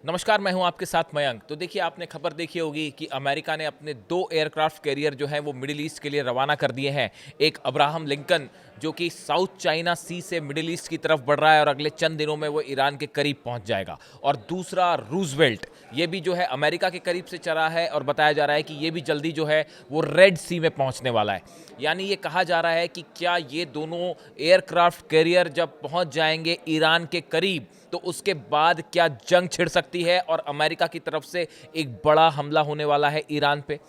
नमस्कार, मैं हूं आपके साथ मयंक। तो देखिए, आपने खबर देखी होगी कि अमेरिका ने अपने 2 एयरक्राफ्ट कैरियर जो हैं वो मिडिल ईस्ट के लिए रवाना कर दिए हैं। एक अब्राहम लिंकन जो कि साउथ चाइना सी से मिडिल ईस्ट की तरफ बढ़ रहा है और अगले चंद दिनों में वो ईरान के करीब पहुंच जाएगा। और दूसरा रूजवेल्ट, ये भी जो है अमेरिका के करीब से चला है और बताया जा रहा है कि ये भी जल्दी जो है वो रेड सी में पहुंचने वाला है। यानी ये कहा जा रहा है कि क्या ये दोनों एयरक्राफ्ट कैरियर जब पहुंच जाएंगे ईरान के करीब तो उसके बाद क्या जंग छिड़ सकती है और अमेरिका की तरफ से एक बड़ा हमला होने वाला है ईरान पे।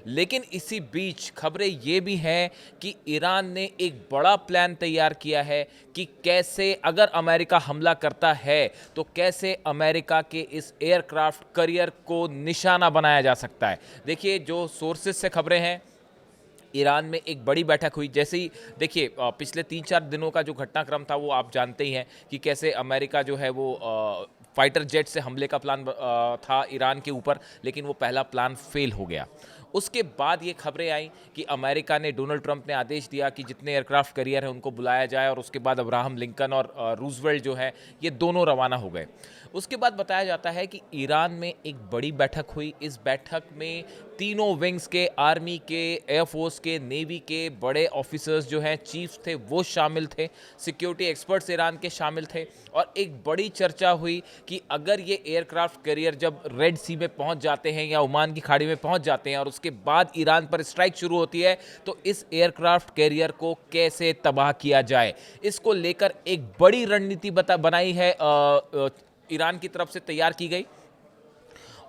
लेकिन इसी बीच खबरें ये भी हैं कि ईरान ने एक बड़ा प्लान तैयार किया है कि कैसे अगर अमेरिका हमला करता है तो कैसे अमेरिका के इस एयरक्राफ्ट कैरियर को निशाना बनाया जा सकता है। देखिए, जो सोर्सेज से खबरें हैं, ईरान में एक बड़ी बैठक हुई। जैसे ही देखिए, पिछले 3-4 दिनों का जो घटनाक्रम था वो आप जानते ही हैं कि कैसे अमेरिका जो है वो फाइटर जेट से हमले का प्लान था ईरान के ऊपर, लेकिन वो पहला प्लान फेल हो गया। उसके बाद ये खबरें आई कि अमेरिका ने, डोनाल्ड ट्रंप ने आदेश दिया कि जितने एयरक्राफ्ट कैरियर हैं उनको बुलाया जाए, और उसके बाद अब्राहम लिंकन और रूजवेल्ट जो है ये दोनों रवाना हो गए। उसके बाद बताया जाता है कि ईरान में एक बड़ी बैठक हुई। इस बैठक में तीनों विंग्स के, आर्मी के, एयरफोर्स के, नेवी के बड़े ऑफिसर्स जो हैं, चीफ्स थे, वो शामिल थे। सिक्योरिटी एक्सपर्ट्स ईरान के शामिल थे। और एक बड़ी चर्चा हुई कि अगर ये एयरक्राफ्ट कैरियर जब रेड सी में पहुंच जाते हैं या ओमान की खाड़ी में पहुंच जाते हैं और उसके बाद ईरान पर स्ट्राइक शुरू होती है, तो इस एयरक्राफ्ट कैरियर को कैसे तबाह किया जाए। इसको लेकर एक बड़ी रणनीति बनाई है, ईरान की तरफ से तैयार की गई।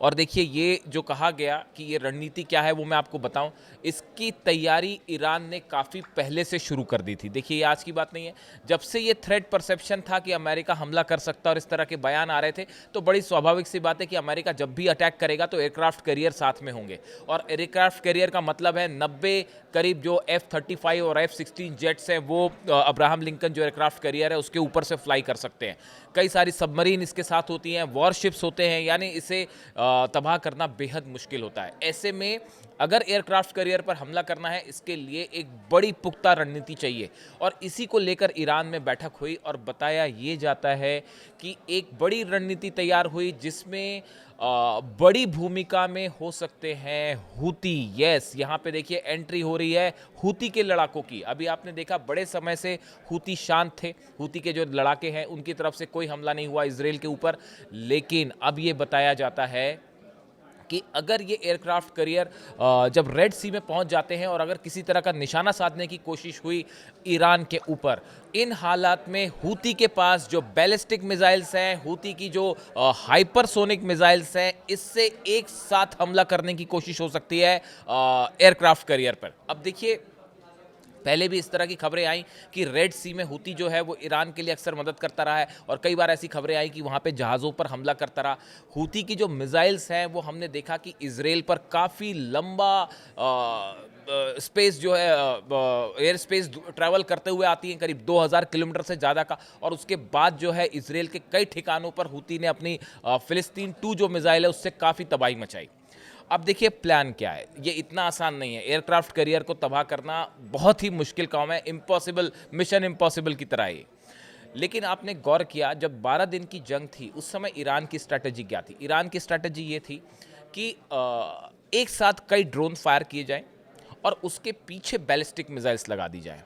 और देखिए, ये जो कहा गया कि ये रणनीति क्या है वो मैं आपको बताऊं। इसकी तैयारी ईरान ने काफ़ी पहले से शुरू कर दी थी। देखिए, ये आज की बात नहीं है। जब से ये थ्रेट परसेप्शन था कि अमेरिका हमला कर सकता है और इस तरह के बयान आ रहे थे, तो बड़ी स्वाभाविक सी बात है कि अमेरिका जब भी अटैक करेगा तो एयरक्राफ्ट कैरियर साथ में होंगे। और एयरक्राफ्ट कैरियर का मतलब है 90 करीब जो F-35 और F-16 जेट्स हैं वो अब्राहम लिंकन जो एयरक्राफ्ट कैरियर है उसके ऊपर से फ्लाई कर सकते हैं। कई सारी सबमरीन इसके साथ होती हैं, वॉरशिप्स होते हैं, यानी इसे तबाह करना बेहद मुश्किल होता है। ऐसे में अगर एयरक्राफ्ट कैरियर पर हमला करना है, इसके लिए एक बड़ी पुख्ता रणनीति चाहिए। और इसी को लेकर ईरान में बैठक हुई और बताया ये जाता है कि एक बड़ी रणनीति तैयार हुई जिसमें बड़ी भूमिका में हो सकते हैं हूती। यस, यहाँ पे देखिए एंट्री हो रही है हूती के लड़ाकों की। अभी आपने देखा बड़े समय से हूती शांत थे, हूती के जो लड़ाके हैं उनकी तरफ से कोई हमला नहीं हुआ इजराइल के ऊपर। लेकिन अब ये बताया जाता है कि अगर ये एयरक्राफ्ट कैरियर जब रेड सी में पहुंच जाते हैं और अगर किसी तरह का निशाना साधने की कोशिश हुई ईरान के ऊपर, इन हालात में हूती के पास जो बैलिस्टिक मिसाइल्स हैं, हूती की जो हाइपरसोनिक मिसाइल्स हैं, इससे एक साथ हमला करने की कोशिश हो सकती है एयरक्राफ्ट कैरियर पर। अब देखिए, पहले भी इस तरह की खबरें आई कि रेड सी में हूती जो है वो ईरान के लिए अक्सर मदद करता रहा है, और कई बार ऐसी खबरें आई कि वहाँ पे जहाज़ों पर हमला करता रहा। हूती की जो मिसाइल्स हैं वो हमने देखा कि इजराइल पर काफ़ी लंबा स्पेस जो है, एयर स्पेस ट्रैवल करते हुए आती हैं, करीब 2000 किलोमीटर से ज़्यादा का। और उसके बाद जो है इजराइल के कई ठिकानों पर हूती ने अपनी फिलिस्तीन 2 जो मिसाइल है उससे काफ़ी तबाही मचाई। अब देखिए, प्लान क्या है। ये इतना आसान नहीं है। एयरक्राफ्ट कैरियर को तबाह करना बहुत ही मुश्किल काम है, इम्पॉसिबल, मिशन इम्पॉसिबल की तरह है। लेकिन आपने गौर किया, जब 12 दिन की जंग थी उस समय ईरान की स्ट्रैटेजी क्या थी। ईरान की स्ट्रैटेजी ये थी कि एक साथ कई ड्रोन फायर किए जाएं और उसके पीछे बैलिस्टिक मिसाइल्स लगा दी जाएं।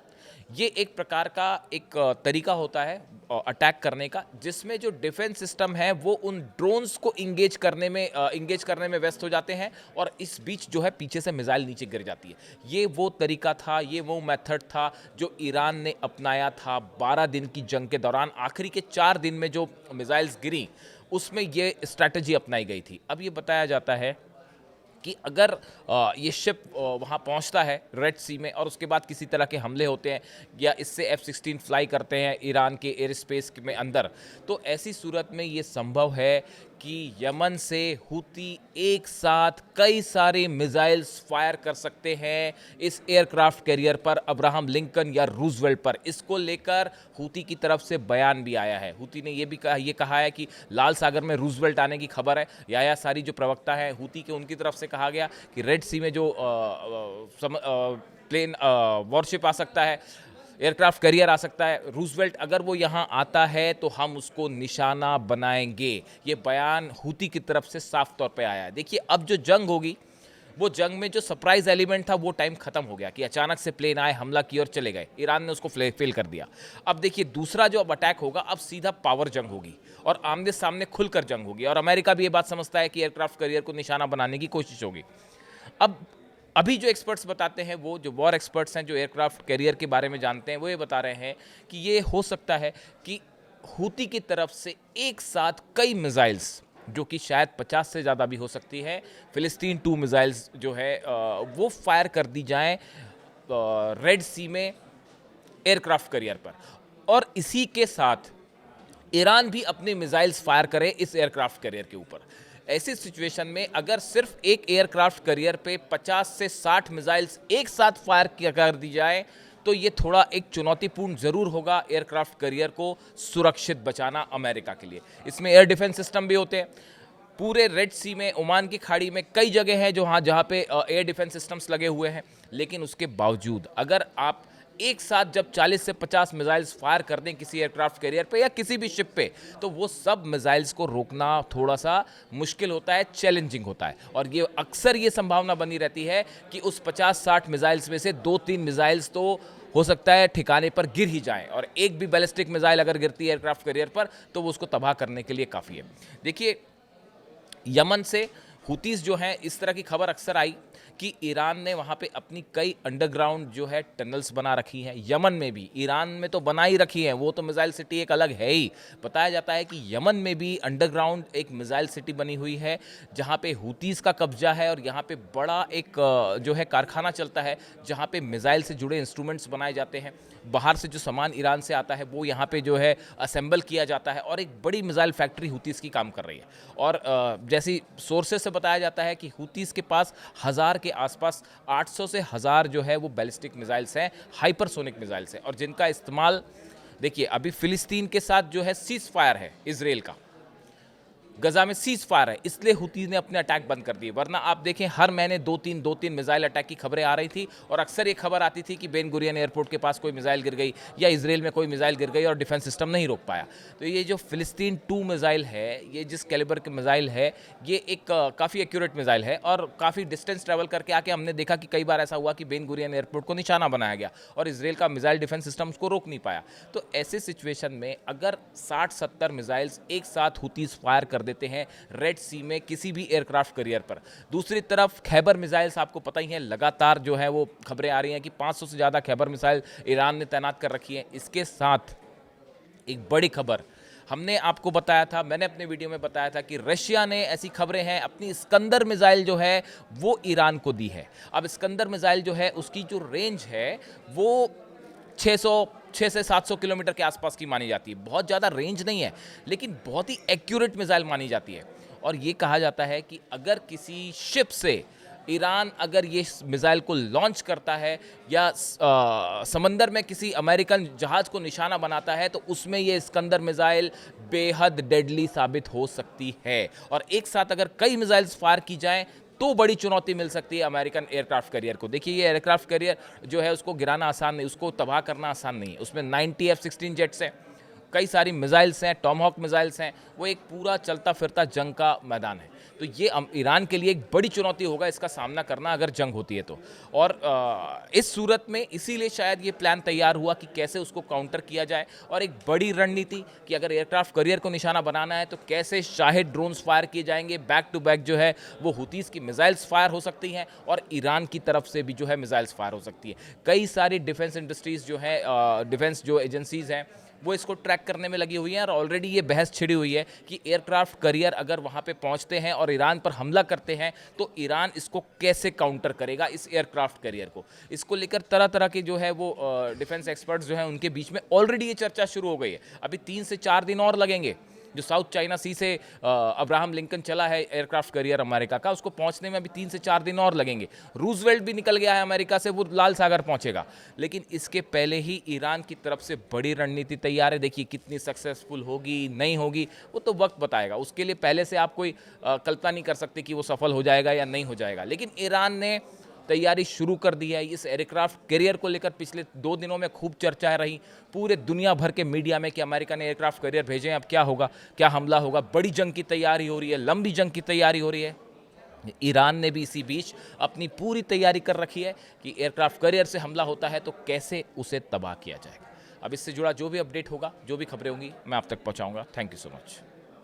ये एक प्रकार का एक तरीका होता है अटैक करने का, जिसमें जो डिफेंस सिस्टम है वो उन ड्रोन्स को इंगेज करने में व्यस्त हो जाते हैं, और इस बीच जो है पीछे से मिसाइल नीचे गिर जाती है। ये वो तरीका था, ये वो मेथड था जो ईरान ने अपनाया था 12 दिन की जंग के दौरान। आखिरी के 4 दिन में जो मिसाइल्स गिरी उसमें ये स्ट्रैटेजी अपनाई गई थी। अब ये बताया जाता है कि अगर ये शिप वहाँ पहुँचता है रेड सी में और उसके बाद किसी तरह के हमले होते हैं या इससे F-16 फ्लाई करते हैं ईरान के एयर स्पेस में अंदर, तो ऐसी सूरत में ये संभव है कि यमन से हूती एक साथ कई सारे मिसाइल्स फायर कर सकते हैं इस एयरक्राफ्ट कैरियर पर, अब्राहम लिंकन या रूजवेल्ट पर। इसको लेकर हूती की तरफ से बयान भी आया है। हूती ने ये कहा है कि लाल सागर में रूजवेल्ट आने की खबर है। याया सारी जो प्रवक्ता है हूती के, उनकी तरफ से कहा गया कि रेड सी में जो प्लेन वॉरशिप आ सकता है। एयरक्राफ्ट कैरियर आ सकता है। रूजवेल्ट अगर वो यहाँ आता है तो हम उसको निशाना बनाएंगे, ये बयान हूती की तरफ से साफ तौर पे आया है। देखिए अब जो जंग होगी, वो जंग में जो सरप्राइज एलिमेंट था वो टाइम खत्म हो गया कि अचानक से प्लेन आए, हमला किए और चले गए। ईरान ने उसको फेल कर दिया। अब देखिए दूसरा जो अब अटैक होगा, अब सीधा पावर जंग होगी और आमने सामने खुलकर जंग होगी। और अमेरिका भी ये बात समझता है कि एयरक्राफ्ट कैरियर को निशाना बनाने की कोशिश होगी। अब अभी जो एक्सपर्ट्स बताते हैं, वो जो वॉर एक्सपर्ट्स हैं जो एयरक्राफ्ट कैरियर के बारे में जानते हैं, वो ये बता रहे हैं कि ये हो सकता है कि हूती की तरफ से एक साथ कई मिसाइल्स, जो कि शायद 50 से ज़्यादा भी हो सकती है, फिलिस्तीन 2 मिसाइल्स जो है वो फायर कर दी जाएं रेड सी में एयरक्राफ्ट कैरियर पर। और इसी के साथ ईरान भी अपनी मिसाइल्स फायर करे इस एयरक्राफ्ट कैरियर के ऊपर। ऐसी सिचुएशन में अगर सिर्फ एक एयरक्राफ्ट कैरियर पे 50 से 60 मिसाइल्स एक साथ फायर कर दी जाए तो ये थोड़ा एक चुनौतीपूर्ण जरूर होगा एयरक्राफ्ट कैरियर को सुरक्षित बचाना अमेरिका के लिए। इसमें एयर डिफेंस सिस्टम भी होते हैं। पूरे रेड सी में, ओमान की खाड़ी में कई जगह हैं जहाँ पे एयर डिफेंस सिस्टम्स लगे हुए हैं। लेकिन उसके बावजूद अगर आप एक साथ जब 40 से 50 मिसाइल्स फायर कर दें किसी एयरक्राफ्ट कैरियर पे या किसी भी शिप पे, तो वो सब मिसाइल्स को रोकना थोड़ा सा मुश्किल होता है, चैलेंजिंग होता है। और ये अक्सर ये संभावना बनी रहती है कि उस 50-60 मिसाइल्स में से 2-3 मिसाइल्स तो हो सकता है ठिकाने पर गिर ही जाएं, और एक भी बैलिस्टिक मिसाइल अगर गिरती है एयरक्राफ्ट कैरियर पर तो वो उसको तबाह करने के लिए काफ़ी है। देखिए यमन से हुतीस जो हैं, इस तरह की खबर अक्सर आई कि ईरान ने वहाँ पे अपनी कई अंडरग्राउंड जो है टनल्स बना रखी हैं। यमन में भी, ईरान में तो बना ही रखी हैं, वो तो मिसाइल सिटी एक अलग है ही। बताया जाता है कि यमन में भी अंडरग्राउंड एक मिसाइल सिटी बनी हुई है जहाँ पे हुतीस का कब्जा है, और यहाँ पे बड़ा एक जो है कारखाना चलता है जहाँ पे मिसाइल से जुड़े इंस्ट्रूमेंट्स बनाए जाते हैं। बाहर से जो सामान ईरान से आता है वो यहाँ पे जो है असेंबल किया जाता है, और एक बड़ी मिसाइल फैक्ट्री हुतीस की काम कर रही है। और जैसी सोर्सेज से बताया जाता है कि हुतीस के पास 1000 के आसपास 800 से 1000 जो है वो बैलिस्टिक मिसाइल्स हैं, हाइपरसोनिक मिसाइल्स हैं, और जिनका इस्तेमाल देखिए अभी फिलिस्तीन के साथ जो है सीज फायर है इजराइल का, गजा में सीज फायर है, इसलिए हुती ने अपने अटैक बंद कर दिए। वरना आप देखें हर महीने 2-3 मिसाइल अटैक की खबरें आ रही थी, और अक्सर ये खबर आती थी कि बेन गुरियन एयरपोर्ट के पास कोई मिसाइल गिर गई या इजराइल में कोई मिसाइल गिर गई और डिफेंस सिस्टम नहीं रोक पाया। तो ये जो फिलिस्तीन 2 मिसाइल है, ये जिस कैलिबर के मिसाइल है, ये एक काफ़ी एक्यूरेट मिसाइल है, और काफ़ी डिस्टेंस ट्रैवल करके आके हमने देखा कि कई बार ऐसा हुआ कि बेन गुरियन एयरपोर्ट को निशाना बनाया गया और इजराइल का मिसाइल डिफेंस सिस्टम उसको रोक नहीं पाया। तो ऐसे सिचुएशन में अगर 60-70 मिसाइल्स एक साथ हुतीस फायर कर देते हैं रेड सी में किसी भी एयरक्राफ्ट कैरियर पर, दूसरी तरफ खैबर मिसाइल्स आपको पता ही है, लगातार जो है वो खबरें आ रही हैं कि 500 से ज़्यादा खैबर मिसाइल ईरान ने तैनात कर रखी है। इसके साथ एक बड़ी खबर हमने आपको बताया था, मैंने अपने वीडियो में बताया था कि रशिया ने, ऐसी खबरें हैं, अपनी इस्कंदर मिसाइल जो है वो ईरान को दी है। अब इस्कंदर मिसाइल जो है उसकी जो रेंज है वो 6 से 700 किलोमीटर के आसपास की मानी जाती है। बहुत ज़्यादा रेंज नहीं है, लेकिन बहुत ही एक्यूरेट मिसाइल मानी जाती है। और ये कहा जाता है कि अगर किसी शिप से ईरान अगर ये मिसाइल को लॉन्च करता है या समंदर में किसी अमेरिकन जहाज़ को निशाना बनाता है, तो उसमें ये इस्कंदर मिसाइल बेहद डेडली साबित हो सकती है। और एक साथ अगर कई मिसाइल्स फायर की जाएं तो बड़ी चुनौती मिल सकती है अमेरिकन एयरक्राफ्ट कैरियर को। देखिए ये एयरक्राफ्ट कैरियर जो है उसको गिराना आसान नहीं, उसको तबाह करना आसान नहीं है। उसमें 90 F-16 जेट्स हैं, कई सारी मिसाइल्स हैं, टॉमहॉक मिसाइल्स हैं, वो एक पूरा चलता फिरता जंग का मैदान है। तो ये ईरान के लिए एक बड़ी चुनौती होगा इसका सामना करना अगर जंग होती है तो। और इस सूरत में इसीलिए शायद ये प्लान तैयार हुआ कि कैसे उसको काउंटर किया जाए, और एक बड़ी रणनीति कि अगर एयरक्राफ्ट कैरियर को निशाना बनाना है तो कैसे शाहिद ड्रोन्स फायर किए जाएंगे, बैक टू बैक जो है वो हुतीस की मिसाइल्स फायर हो सकती हैं, और ईरान की तरफ से भी जो है मिसाइल्स फायर हो सकती है। कई सारी डिफेंस इंडस्ट्रीज़ जो है, डिफेंस जो एजेंसीज़ हैं, वो इसको ट्रैक करने में लगी हुई हैं, और ऑलरेडी ये बहस छिड़ी हुई है कि एयरक्राफ्ट कैरियर अगर वहाँ पे पहुँचते हैं और ईरान पर हमला करते हैं तो ईरान इसको कैसे काउंटर करेगा, इस एयरक्राफ्ट कैरियर को। इसको लेकर तरह तरह के जो है वो डिफेंस एक्सपर्ट्स जो हैं उनके बीच में ऑलरेडी ये चर्चा शुरू हो गई है। अभी 3 से 4 दिन और लगेंगे। जो साउथ चाइना सी से अब्राहम लिंकन चला है एयरक्राफ्ट कैरियर अमेरिका का, उसको पहुंचने में अभी 3 से 4 दिन और लगेंगे। रूजवेल्ट भी निकल गया है अमेरिका से, वो लाल सागर पहुंचेगा। लेकिन इसके पहले ही ईरान की तरफ से बड़ी रणनीति तैयार है। देखिए कितनी सक्सेसफुल होगी नहीं होगी वो तो वक्त बताएगा, उसके लिए पहले से आप कोई कल्पना नहीं कर सकते कि वो सफल हो जाएगा या नहीं हो जाएगा। लेकिन ईरान ने तैयारी शुरू कर दी है। इस एयरक्राफ्ट कैरियर को लेकर पिछले 2 दिनों में खूब चर्चाएं रही पूरे दुनिया भर के मीडिया में कि अमेरिका ने एयरक्राफ्ट कैरियर भेजे हैं, अब क्या होगा, क्या हमला होगा। बड़ी जंग की तैयारी हो रही है, लंबी जंग की तैयारी हो रही है। ईरान ने भी इसी बीच अपनी पूरी तैयारी कर रखी है कि एयरक्राफ्ट कैरियर से हमला होता है तो कैसे उसे तबाह किया जाएगा। अब इससे जुड़ा जो भी अपडेट होगा, जो भी खबरें होंगी, मैं आप तक पहुंचाऊंगा। Thank you so much.